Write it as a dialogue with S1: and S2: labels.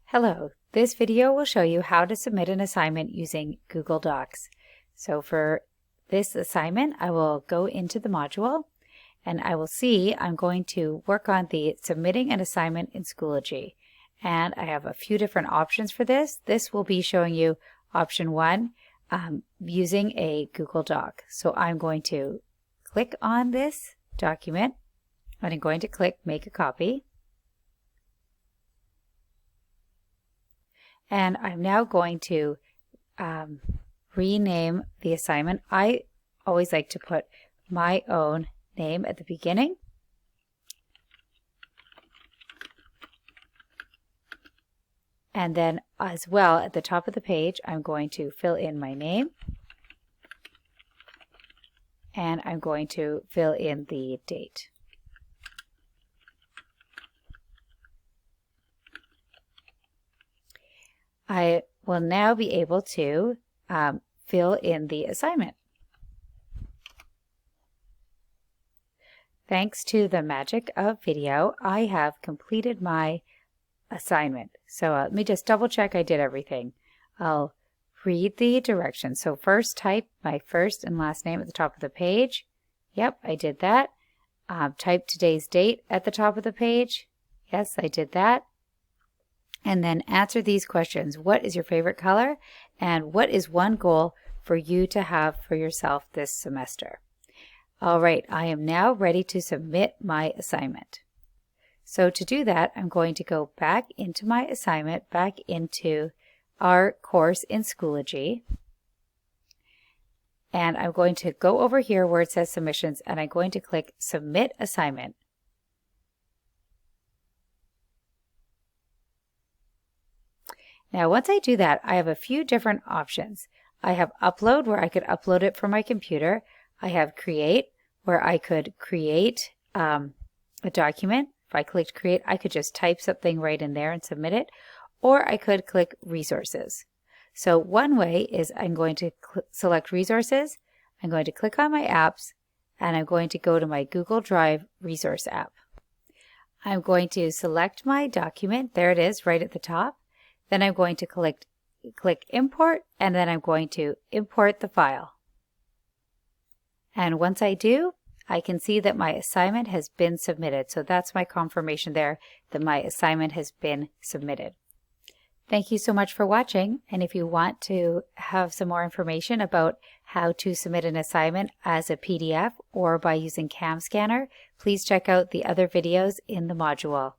S1: Hello, this video will show you how to submit an assignment using Google Docs. So for this assignment, I will go into the module and I will see I'm going to work on the submitting an assignment in Schoology. And I have a few different options for this. This will be showing you option one, using a Google Doc. So I'm going to click on this document and I'm going to click Make a Copy. And I'm now going to rename the assignment. I always like to put my own name at the beginning. And then as well at the top of the page, I'm going to fill in my name. And I'm going to fill in the date. I will now be able to fill in the assignment. Thanks to the magic of video, I have completed my assignment. So let me just double check I did everything. I'll read the directions. So first type my first and last name at the top of the page. Yep, I did that. Type today's date at the top of the page. Yes, I did that. And then answer these questions. What is your favorite color? And what is one goal for you to have for yourself this semester? All right, I am now ready to submit my assignment. So to do that, I'm going to go back into my assignment, back into our course in Schoology. And I'm going to go over here where it says submissions, and I'm going to click Submit Assignment. Now, once I do that, I have a few different options. I have Upload, where I could upload it from my computer. I have Create, where I could create a document. If I clicked Create, I could just type something right in there and submit it. Or I could click Resources. So one way is I'm going to select Resources. I'm going to click on my apps, and I'm going to go to my Google Drive resource app. I'm going to select my document. There it is, right at the top. Then I'm going to click Import, and then I'm going to import the file. And once I do, I can see that my assignment has been submitted. So that's my confirmation there that my assignment has been submitted. Thank you so much for watching. And if you want to have some more information about how to submit an assignment as a PDF or by using CAM Scanner, please check out the other videos in the module.